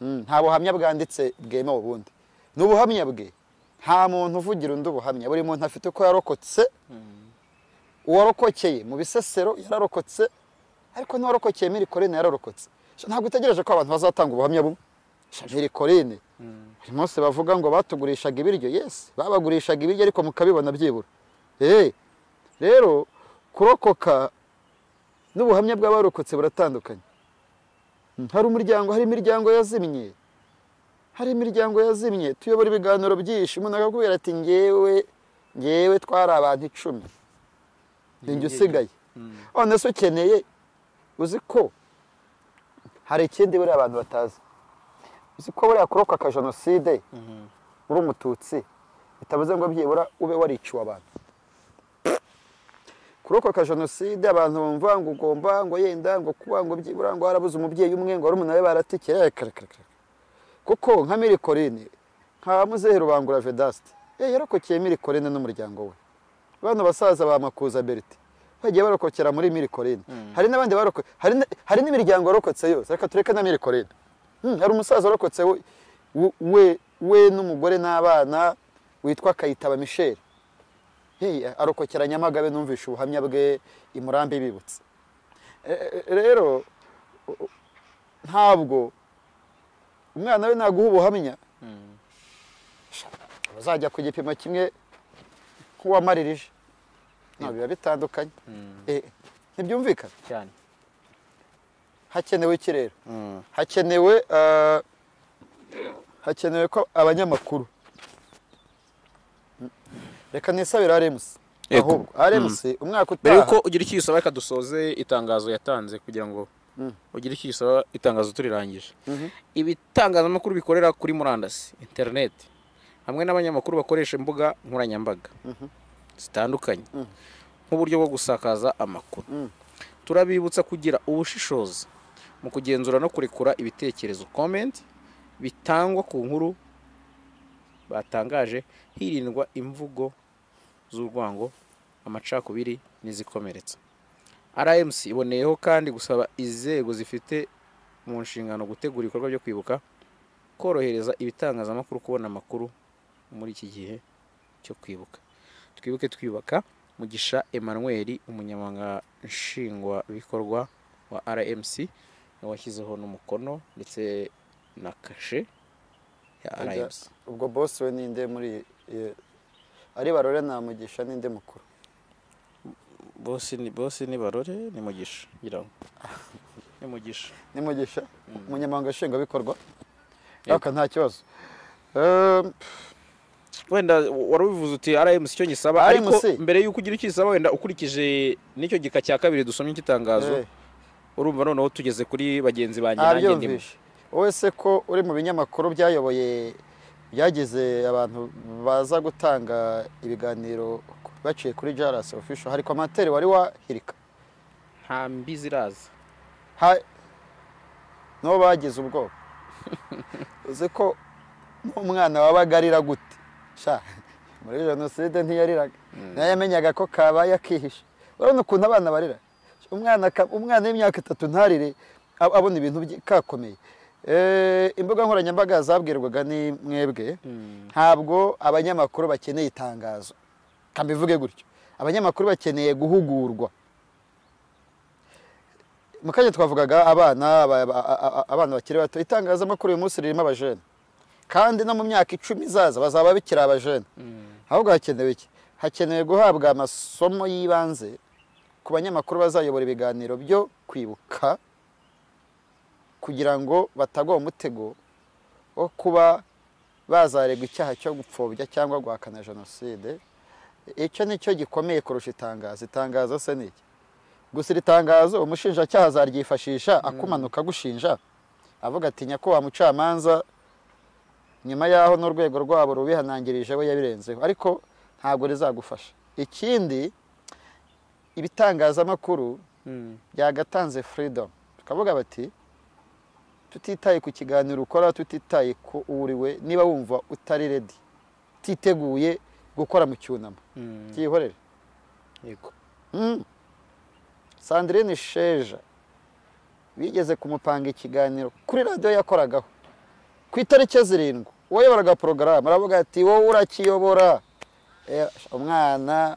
nta buhamya bwanditse bwemewe ubundi, n'ubuhamya bwe nta muntu uvugira undi ubuhamya, buri muntu afite uko yarokotse. Uwarokokeye mu Bisesero yararokotse, ariko n'uwarokokeye Miri Corinne yararokotse. Ntabwo utegereje ko abantu bazatanga ubuhamya bumwe. Miri Corinne buri munsi bavuga ngo batugurishaga ibiryo, yes babagurishaga ibiryo ariko mukabibona byibura. Rero kurokoka n'ubuhamya bw'abarokotse buratandukanye. Hari imiryango yazimye, tuyobora ibiganiro byinshi, umuntu akakubwira ati ngewe twari abantu 10 ninjye usigaye. None se ukeneye, uzi ko hari ikindi buriya abantu batazi, uzi ko buriya kurokoka jenoside uri umututsi bitavuze ngo byibura ube wariciwe abantu. Kurokoka jenoside abantu bumva ngo ugomba ngo yenda ngo kuba ngo byibura ngo harabuze umubyeyi umwe ngo ari baratikira, kuko nka Miri Corinne, nka Muzehe Rubangura Vedaste yarokokeye Miri Corinne n'umuryango we. Bano basaza ba Makuza Berti bagiye barokokera muri Miri Corinne. Hari n'abandi hari n'imiryango yarokotse yose, reka tureke na Miri Corinne. Hari umusaza warokotse we n'umugore n'abana witwa Kayitaba Michel, arokokera Nyamagabe, numvisha ubuhamya bwe i Murambi bibutse. Rero ntabwo umwana we naguha ubuhamya bazajya ku gipimo kimwe nk'uwamaririje, biba bitandukanye. Ntibyumvikana cyane. Hakenewe iki rero? Hakenewe ko abanyamakuru, reka nisabira Remus Yego. ahubwo RMC umwaka mbere utaha yuko ugira icyo usaba reka dusoze itangazo yatanze kugira ngo ugira icyo usaba itangazo turirangije. Ibitangazamakuru bikorera kuri murandasi internet hamwe n'abanyamakuru bakoresha imbuga nkoranyambaga zitandukanye nk'uburyo bwo gusakaza amakuru, turabibutsa kugira ubushishozi mu kugenzura no kurekura ibitekerezo comment bitangwa ku nkuru batangaje, hirindwa imvugo z'urwango, amacakubiri n'izikomeretsa. RMC iboneyeho kandi gusaba inzego zifite mu nshingano gutegura ibikorwa byo kwibuka, korohereza ibitangazamakuru kubona amakuru muri iki gihe cyo kwibuka. Twibuke twiyubaka. Mugisha Emmanuel, umunyamabanga nshingwabikorwa wa RMC, washyizeho n'umukono ndetse na kashe ya RMC. ubwo boss we ninde muri ari Barore na Mugisha ninde mukuru? Boss ni Barore, ni Mugisha ngira ngo. Ni Mugisha. Umunyamabanga nshingwabikorwa. Aka nta kibazo. Wenda wari ubivuze uti RMC icyo gisaba, ariko mbere yuko ugira icyo gisaba wenda ukurikije nicyo gika cya kabiri dusomye igitangazo, urumva noneho tugeze kuri bagenzi banjye nanjye ndimo. Wowe se ko uri mu binyamakuru byayoboye byagize abantu baza gutanga ibiganiro baciye kuri Jaras official, hari commentaire wari wahirika? Nta mbi ziraza. No bagize ubwoba. Uzi ko n'umwana wabagarira gute? Sha muri jenoside ntiyariraga, nayamenyaga ko kabaye akihisha. Urabona ukuntu abana barira. Umwana w'imyaka 3 ntarire abona ibintu kakomeye. Imbuga nkoranyambaga zabwirwaga ni mwebwe, ntabwo abanyamakuru bakeneye itangazo. Kambivuge gutyo, abanyamakuru bakeneye guhugurwa. Mukanye twavugaga abana bakiri bato, itangazamakuru uyu munsi ririmo abajene, kandi no mu myaka 10 izaza bazaba bikira abajene. Ahubwo hakenewe iki? Hakenewe guhabwa amasomo yibanze ku banyamakuru bazayobora ibiganiro byo kwibuka, kugira ngo batagwa umutego wo kuba bazaregwa icyaha cyo gupfobya cyangwa guhakana jenoside. Icyo nicyo gikomeye kurusha itangazo. Itangazo se niki? Gusa itangazo umushinjacyaha azaryifashisha akumanuka gushinja avuga ati nyakubahwa mucamanza, nyuma yaho n'urwego rwabo rubihanangirije we yabirenzeho, ariko ntabwo rizagufasha. Ikindi, ibitangazamakuru byagatanze freedom, tukavuga bati tutitaye ku kiganiro ukora, tutitaye ku uriwe, niba wumva utari ready, titeguye gukora mu cyunamo, cyihorere. Yego. Sandrine Sheja bigeze kumupanga ikiganiro kuri radio yakoragaho ku itariki 7, wayoboraga porogaramu, aravuga ati wowe urakiyobora. Umwana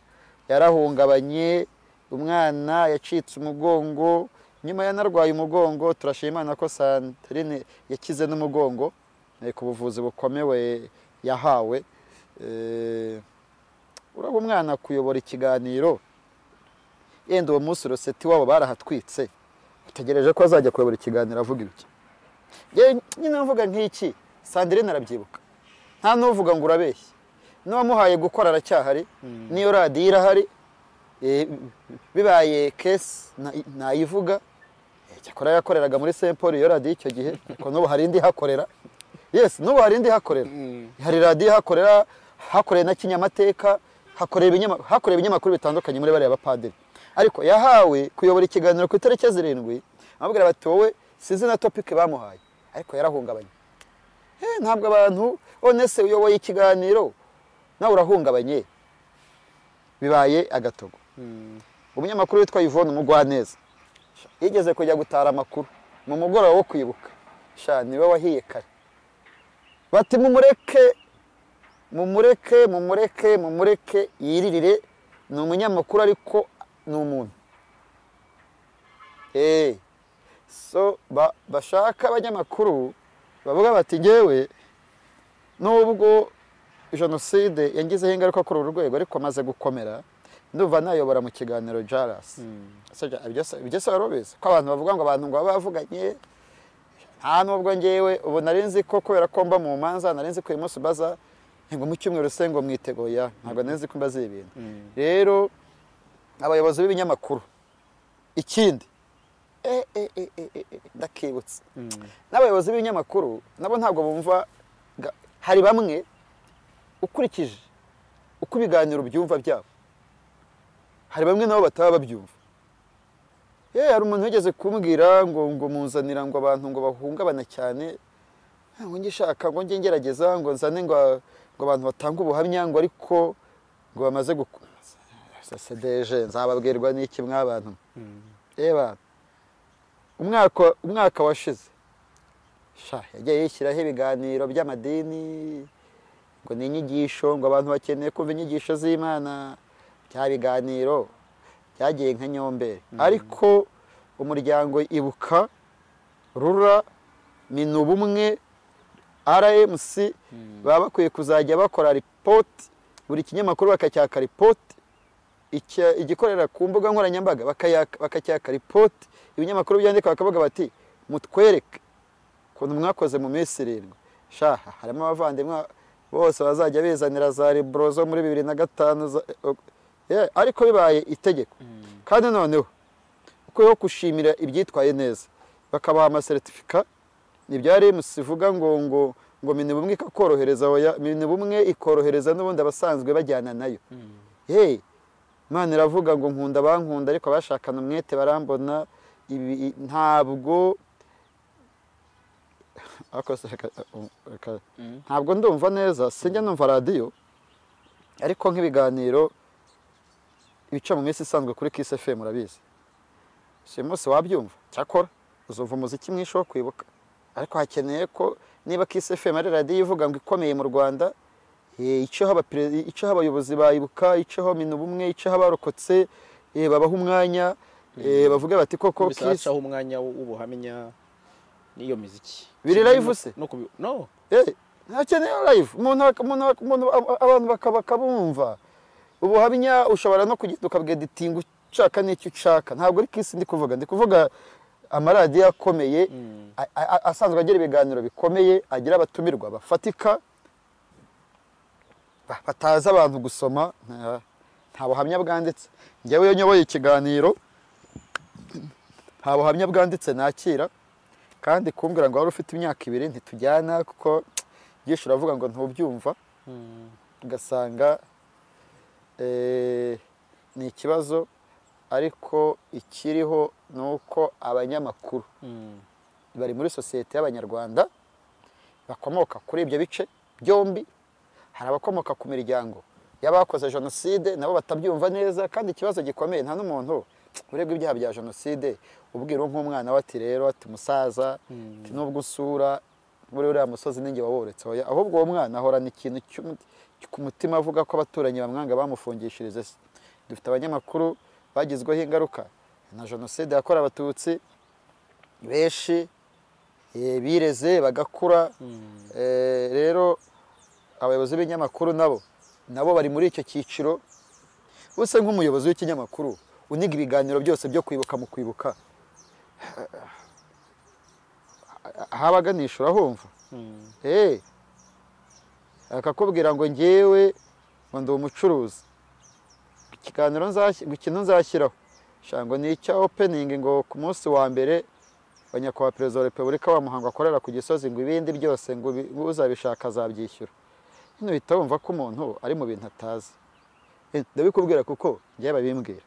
yarahungabanye, umwana yacitse umugongo, nyuma yanarwaye umugongo. Turashima Imana ko Sandrine yakize n'umugongo ku buvuzi bukomewe yahawe. Uraba umwana kuyobora ikiganiro, yenda uwo munsi Roseti wabo barahatwitse, utegereje ko azajya kuyobora ikiganiro avuga ibiki? Nyine mvuga nk'iki, Sandrine arabyibuka, nta n'uvuga ngo urabeshye. N'uwamuhaye gukora aracyahari, niyo radiyo irahari, bibaye case nayivuga. Cyakora yakoreraga muri Saint Paul iyo radiyo icyo gihe, ariko n'ubu hari indi hakorera. Yes, n'ubu hari indi hakorera. Hari radiyo hakorera, hakoreye na kinyamateka, hakorera ibinyamakuru bitandukanye muri bariya bapadiri. Ariko yahawe kuyobora ikiganiro ku itariki 7, amubwira bati wowe sizi na topic bamuhaye, ariko yarahungabanye. Ntabwo abantu onese uyoboye ikiganiro nawe urahungabanye, bibaye agatogo. Umunyamakuru witwa Yvonne Mugwaneza yigeze kujya gutara amakuru mu mugoroba wo kwibuka. Sha niwe wahiye kare, bati mumureke yiririre, ni umunyamakuru ariko ni umuntu. So bashaka abanyamakuru bavuga bati ngewe nubwo jenoside yangizeho ingaruka kuri uru rwego, ariko maze gukomera, ndumva nayobora mu kiganiro Jaras. Ibyo se warubizi ko abantu bavuga ngo abantu ngo bavuganye? Nta nubwo ngewe ubu nari nzi ko kubera ko mba mu manza, nari nzi ko uyu munsi baza ngo mu cyumweru se ngo mwitegoya ntabwo nezi ko mbazi ibintu rero abayobozi b'ibinyamakuru ikindi ndakibutse n'abayobozi b'ibinyamakuru nabo ntabwo bumva hari bamwe ukurikije uko ibiganiro byumva byabo hari bamwe nabo bataba babyumva hari umuntu wigeze kumbwira ngo muzanira ngo abantu ngo bahungabana cyane ngo ngishaka ngo njye ngerageza ngo nzane ngo abantu batanga ubuhamya ngo ariko ngo bamaze sedeje nzababwirwa n'iki mw'abantu reba umwaka washize yagiye yishyiraho ibiganiro by'amadini ngo ni inyigisho ngo abantu bakeneye kumva inyigisho z'Imana bya biganiro byagiye nka Nyomberi ariko umuryango Ibuka Rura Minubumwe RMC baba bakwiye kuzajya bakora report buri kinyamakuru bakacyaka report igikorera ku mbuga nkoranyambaga bakacyaka report ibinyamakuru byandika bakavuga bati mutwereke ukuntu mwakoze mu minsi 7 harimo abavandimwe bose bazajya bizanira za librozo muri 2005 ariko bibaye itegeko kandi noneho uko yo kushimira ibyitwaye neza bakabaha amasertifika nibyari musivuga ngo Minubumwe ikakorohereza Minubumwe ikorohereza n'ubundi abasanzwe bajyana nayo Imana iravuga ngo nkunda bankunda ariko bashakana umwete barambona ntabwo ndumva neza sinjya numva radio ariko nk'ibiganiro bica mu minsi isanzwe kuri Kiss FM murabizi si munsi wabyumva cyakora uzumva umuziki mwinshi wo kwibuka ariko hakeneye ko niba Kiss FM ari radio ivuga ngo ikomeye mu Rwanda icyo abayobozi bayibuka icyo Minubumwe icyo abarokotse babaha umwanya bavuga bati koko Kiss umwanya w'ubuhamya niyo muziki biri live se no hakeneye live abantu bakabumva ubuhamya ushobora no kugenda ukabweditinga ushaka n'icyo ushaka ntabwo ari Kiss ndi kuvuga amaradiyo akomeye asanzwe agira ibiganiro bikomeye agira abatumirwa bafatika bataza abantu gusoma nta buhamya bwanditse njyewe iyo nyoboye ikiganiro nta buhamya bwanditse nakira kandi kumbwira ngo wari ufite imyaka 2 ntitujyana kuko byinshi uravuga ngo ntubyumva ugasanga ni ikibazo ariko ikiriho nuko abanyamakuru bari muri sosiyete y'abanyarwanda bakomoka kuri ibyo bice byombi hari abakomoka ku miryango y'abakoze jenoside nabo batabyumva neza kandi ikibazo gikomeye nta n'umuntu uregwa ibyaha bya jenoside ubwira nk'umwana we ati rero ati musaza ati nubwo usura muri uriya musozi ninjye waworetse ahubwo uwo mwana ahorana ikintu ku mutima avuga ko abaturanyi bamwanga bamufungishirize se dufite abanyamakuru bagizweho ingaruka na jenoside yakorewe abatutsi benshi bireze bagakura rero abayobozi b'ibinyamakuru nabo bari muri icyo cyiciro use nk'umuyobozi w'ikinyamakuru uniga ibiganiro byose byo kwibuka mu kwibuka habaganisha urahumva akakubwira ngo ngewe ngo ndi umucuruzi ikiganiro ikintu nzashyiraho ngo ni icya opening ngo ku munsi wa mbere wa nyakubahwa perezida wa repubulika wa Muhanga akorera ku Gisozi ngo ibindi byose ngo uzabishaka azabyishyura hino uhita wumva ko umuntu ari mu bintu atazi ndabikubwira kuko njye babimbwira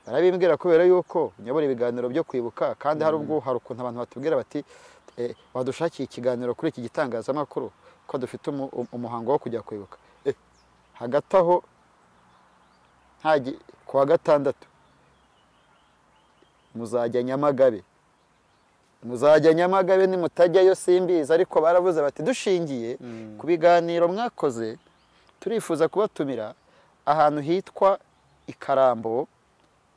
barabimbwira kubera yuko nyobora ibiganiro byo kwibuka kandi hari ukuntu abantu batubwira bati wadushakiye ikiganiro kuri iki gitangazamakuru ko dufite umuhango wo kujya kwibuka hagati aho ku wa gatandatu muzajya Nyamagabe nimutajyayo simbizi ariko baravuze bati dushingiye ku biganiro mwakoze turifuza kubatumira ahantu hitwa Ikarambo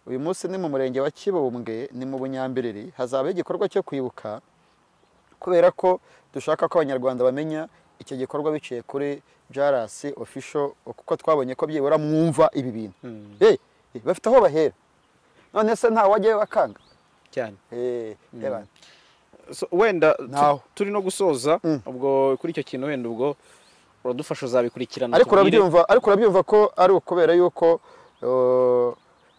uyu munsi ni mu murenge wa Kibumbwe ni mu Bunyambiriri hazaba igikorwa cyo kwibuka kubera ko dushaka ko abanyarwanda bamenya icyo gikorwa biciye kuri Jaras official kuko twabonye ko byibura mwumva ibi bintu bafite aho bahera none se nta wajyayo akanga cyane wenda turi no gusoza ubwo kuri icyo kintu wenda ubwo uradufasha uzabikurikirana ariko urabyumva ko ari ukubera yuko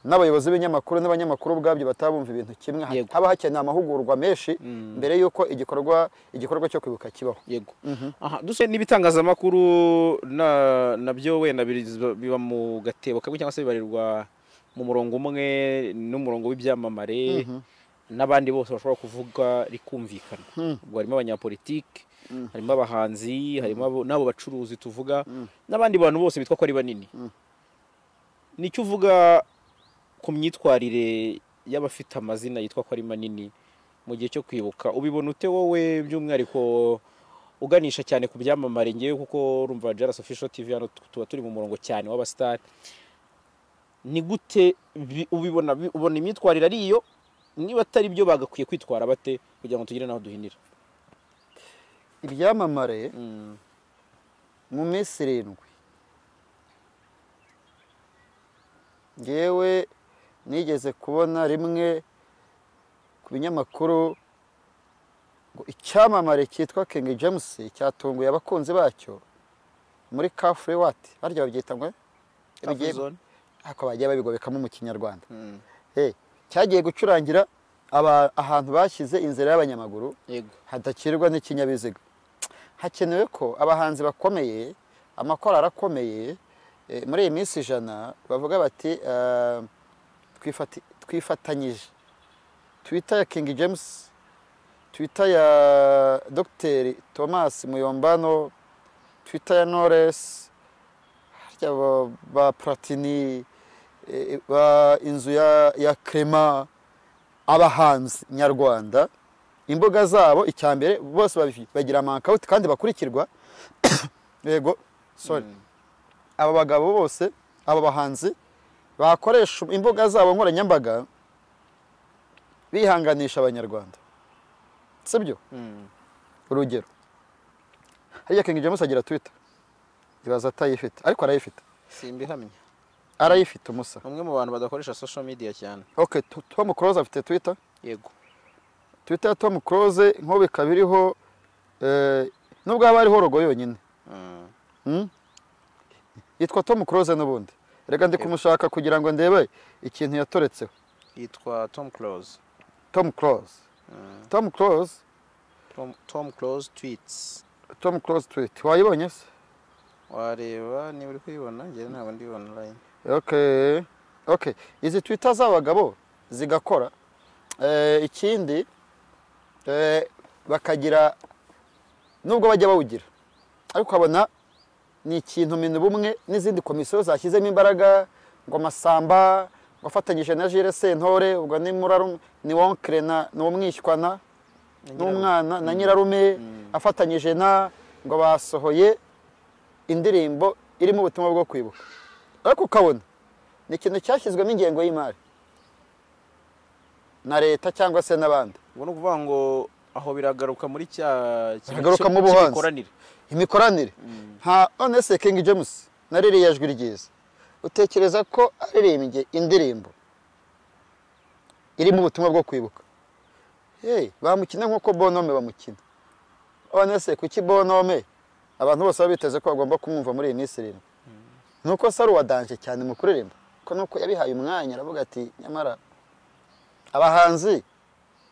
n'abayobozi b'ibinyamakuru n'abanyamakuru ubwabyo batabumva ibintu kimwe, haba hakeneye amahugurwa menshi mbere y'uko igikorwa cyo kwibuka kibaho. Yego. Duse n'ibitangazamakuru nabyo wenda biba mu gatebo kamwe cyangwa se bibarirwa mu murongo umwe n'umurongo w'ibyamamare n'abandi bose bashobora kuvuga rikumvikana. Ubwo harimo abanyapolitike, harimo abahanzi, harimo n'abo bacuruzi tuvuga n'abandi bantu bose bitwa ko ari banini. Nicyo uvuga ku myitwarire y'abafite amazina yitwa ko ari manini mu gihe cyo kwibuka, ubibona ute wowe by'umwihariko uganisha cyane ku byamamare? Ngewe kuko urumva Jaras Official TV hano tuba turi mu murongo cyane w'abastar, ni gute ubona imyitwarire ari iyo? Niba atari byo bagakwiye kwitwara bate kugira ngo tugire naho duhinira? Ibyamamare mu minsi 7 ngewe nigeze kubona rimwe ku binyamakuru ngo icyamamare cyitwa King James cyatunguye abakunzi bacyo muri Kafre What harya babyita ngo bagiye babigobekamo mu Kinyarwanda. Cyagiye gucurangira ahantu bashyize inzira y'abanyamaguru hadakirwa n'ikinyabiziga. Hakenewe ko abahanzi bakomeye, amakorali akomeye muri iyi minsi 100 bavuga bati twifatanyije, Twitter ya King James, Twitter ya Dr Thomas Muyombano, Twitter ya Knowless, harya ba Platini, ba inzu ya Clement, abahanzi nyarwanda, imbuga zabo icyambere bose bagira account kandi bakurikirwa. Yego, sorry. Aba bagabo bose, aba bahanzi bakoresha imbuga zabo nkoranyambaga bihanganisha abanyarwanda, sibyo? Urugero, hariya King James agira Twitter, ibaza atayifite, ariko arayifite. Simbihamye. Arayifite umusa. Umwe mu bantu badakoresha social media cyane. Okay, Tom Close afite Twitter? Yego. Twitter ya Tom Close nko bikabiriho nubwo haba hariho rogo yonyine. Yitwa Tom Close n'ubundi. Rega ndi kumushaka kugira ngo ndebe ikintu yatoretseho. Yitwa Tom Close. Tom Close. Tom Close. Tom Close tweets. Tom Close tweet. Wayibonye se? Wareba niba uri kuyibona, ngiye ntabwo ndi online. Okay. Izi Twitter z'abagabo zigakora. Ikindi bakagira nubwo bajya bawugira, ariko abona ni ikintu mintu bumwe n'izindi komisiyo zashyizemo imbaraga ngo Masamba ngo afatanyije na Jules Sentore, ubwo ni Murarume, ni Wonkre na n'umwishywana n'umwana na Nyirarume afatanyije na ngo basohoye indirimbo irimo ubutumwa bwo kwibuka. Ariko ukabona ni ikintu cyashyizwemo ingengo y'imari na leta cyangwa se n'abandi. Ubwo no kuvuga ngo aho biragaruka muri biragaruka mu buhanzi, imikoranire. None se King James naririye ijwi ryiza, utekereza ko aririmbye indirimbo irimo ubutumwa bwo kwibuka? Bamukina nk'uko Bonhomme bamukina. None se kuki Bonhomme abantu bose babiteze ko bagomba kumwumva muri iyi minsi 7? Nuko sari wadanje cyane mu kuririmba, ko nuko yabihaye umwanya aravuga ati nyamara abahanzi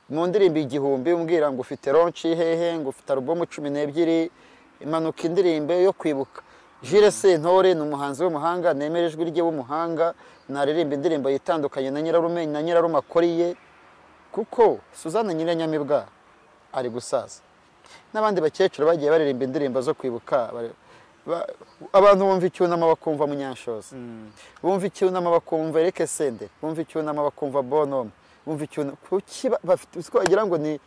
mu ndirimbo 1000 umbwira ngo ufite launch hehe, ngo ufite album 12 imanuka indirimbo yo kwibuka. Jules Sentore n'umuhanzi w'umuhanga, nemere ijwi rye w'umuhanga, naririmba indirimbo yitandukanye na Nyirarume na Nyirarume akoriye, kuko Suzanne Nyiranyamibwa ari gusaza. N'abandi bakecuru bagiye baririmba indirimbo zo kwibuka. Abantu bumva icyunamo bakumva Munyanshoza, bumva icyunamo bakumva Eric Senderi, bumva icyunamo bakumva Bonhomme, bumva icyunamo kuki bafite uko wagira ngo ni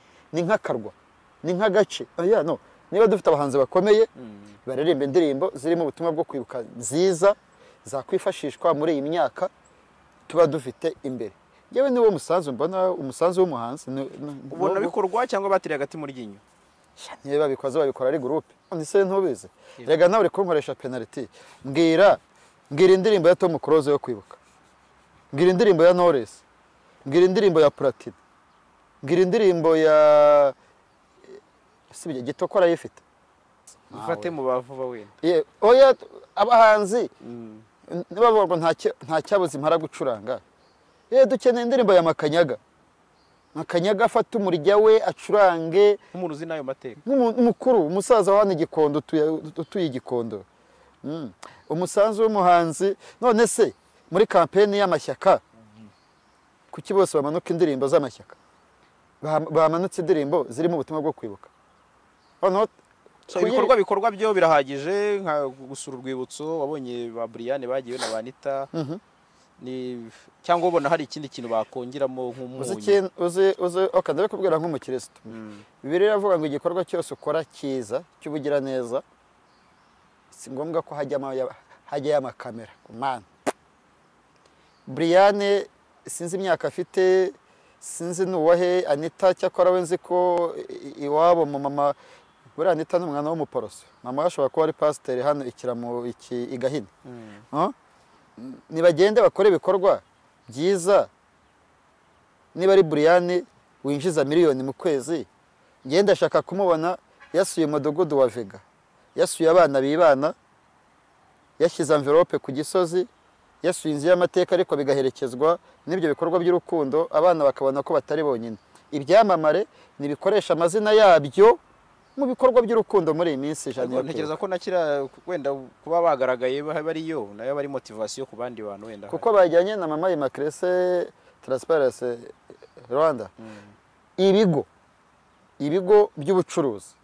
nk'akarwa, ni nk'agace. No, niba dufite abahanzi bakomeye baririmba indirimbo zirimo ubutumwa bwo kwibuka nziza zakwifashishwa muri iyi myaka tuba dufite imbere. Yewe niwo musanzu mbona, umusanzu w'umuhanzi. Ubona bikorwa cyangwa batiri hagati muri ginyo? Niba babikoze babikora ari groupe. Nise ntubize. Rega nawe uri kunkoresha penalty. Mbwira indirimbo ya Tom Close yo kwibuka. Mbwira indirimbo ya Knowless. Mbwira indirimbo ya Platini. Mbwira indirimbo ya Sibye Gitokora yifite. ufate mu bavuba wenda oya abahanzi niba bavuga ngo nta cyabuze impara gucuranga dukeneye indirimbo ya Makanyaga. Makanyaga afata umurya we acurange nk'umuntu uzi n'ayo mateka, nk'umukuru umusaza wa hano Gikondo utuye Igikondo. Umusanzu w'umuhanzi. None se muri kampeni y'amashyaka kuki bose bamanuka indirimbo z'amashyaka, bamanutse indirimbo zirimo ubutumwa bwo kwibuka? ibikorwa byo birahagije, nka gusura urwibutso wabonye ba Brian bagiye na Banita, cyangwa ubona hari ikindi kintu bakongeramo nk'umunyu? Okay, ndabikubwira nk'umukristo. Bibiliya iravuga ngo igikorwa cyose ukora cyiza cy'ubugira neza si ngombwa ko hajya amakamera. Man, Brian sinzi imyaka afite, sinzi nuwahe. Anita cyakora we nzi ko iwabo mu mama, buriya Anita n'umwana w'umuporoso, mama ashobora kuba ari pasiteri hano i Gahini. Nibagende bakore ibikorwa byiza. Niba ari Brian winjiza miliyoni mu kwezi, ngenda ashaka kumubona yasuye umudugudu wa Vega, yasuye abana bibana, yashyize envelope ku Gisozi, yasuye inzu y'amateka, ariko bigaherekezwa n'ibyo bikorwa by'urukundo, abana bakabona ko batari bonyine. Ibyamamare nibikoresha amazina yabyo mu bikorwa by'urukundo muri iyi minsi. Ntekereza ko nakira wenda kuba bagaragaye bariyo nayo bari motivation ku bandi bantu wenda, kuko bajyanye na Mama Immaculée Transparency Rwanda. Ibigo by'ubucuruzi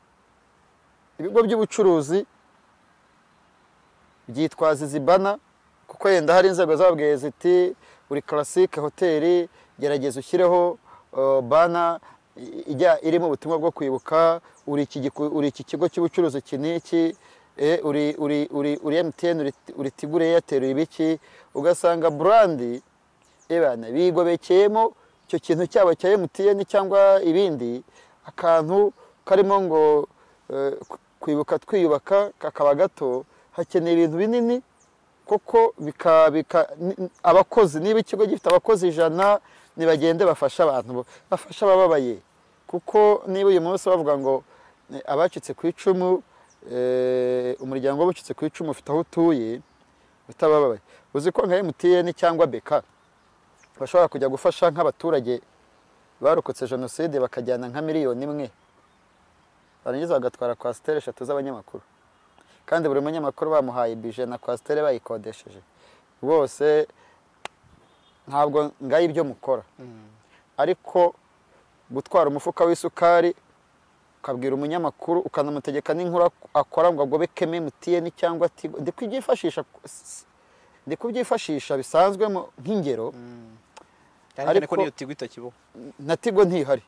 byitwaza izibana, kuko yenda hari inzego zababwiye ziti uri Classic Hotel gerageza ushyireho bana irimo ubutumwa bwo kwibuka, uri iki kigo cy'ubucuruzi kiniki, uri MTN, uri Tigure, Airtel, ibiki. Ugasanga brandi ebana bigobekeyemo icyo kintu cyabo cya MTN cyangwa ibindi, akantu karimo ngo kwibuka twiyubaka kakaba gato. Hakeneye ibintu binini koko abakozi. Niba ikigo gifite abakozi 100, nibagende bafasha abantu, bafasha abababaye. Kuko niba uyu munsi bavuga ngo abacitse ku icumu, umuryango w'abacitse ku icumu ufite aho utuye utababaye, uzi ko nka MTN cyangwa BK bashobora kujya gufasha nk'abaturage barokotse jenoside bakajyana nka miliyoni 1, barangiza bagatwara kwasiteri 3 z'abanyamakuru, kandi buri munyamakuru bamuhaye bije na kwasiteri bayikodesheje. Bose ntabwo ngaye ibyo mukora, ariko gutwara umufuka w'isukari ukabwira umunyamakuru ukanamutegeka n'inkuru akora ngo agobekeme MTN cyangwa Tigo, ndi kubyifashisha bisanzwe nk'ingero. Ariko niyo Tigo itakibaho na Tigo ntihari.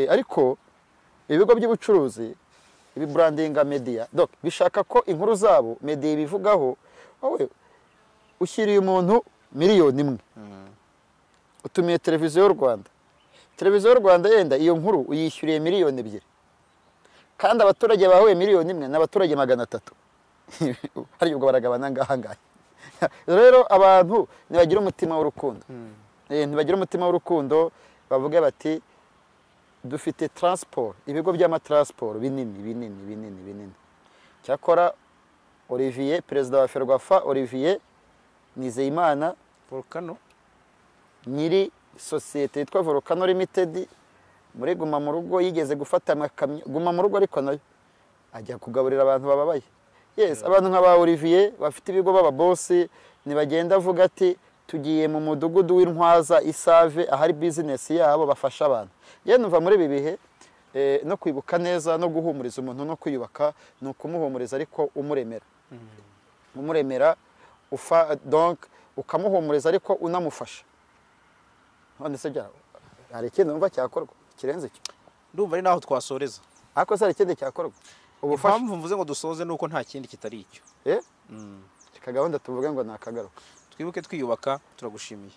Ariko ibigo by'ubucuruzi ibi brandinga media bishaka ko inkuru zabo media bivugaho. Wowe ushyiriye umuntu miliyoni 1, utumiye televiziyo y'u Rwanda. Televiziyo y'u Rwanda yenda iyo nkuru uyishyuriye miliyoni 2, kandi abaturage bahuye miliyoni 1 n'abaturage 300. Hari ubwo baragabana ngahangaye. Rero abantu nibagira umutima w'urukundo, ntibagira umutima w'urukundo, bavuge bati dufite transport, ibigo by'amatransport binini. Cyakora Olivier, perezida wa Ferwafa, Olivier Nizeyimana Volcano, nyiri sosiyete yitwa Volcano Limited, muri Guma mu Rugo yigeze gufata amakamyo Guma mu Rugo, ariko nayo ajya kugaburira abantu bababaye. Yes, abantu nk'aba Olivier bafite ibigo baba boss, nibagenda avuga ati tugiye mu mudugudu w'Intwaza Isave, ahari business yabo bafasha abantu. Ye numva muri ibi bihe no kwibuka neza no guhumuriza umuntu no kwiyubaka, no kumuhumuriza ariko umuremera donc ukamuhumuriza ariko unamufasha. None se bya hari ikintu numva cyakorwa kirenze cyo, ndumva ari naho twasoreza. Ariko se hari ikindi cyakorwa? Ubufasha mvuze ngo dusoze nuko nta kindi kitari icyo. Gahunda tuvuge ngo nakagaruka. Twibuke twiyubaka. Turagushimiye.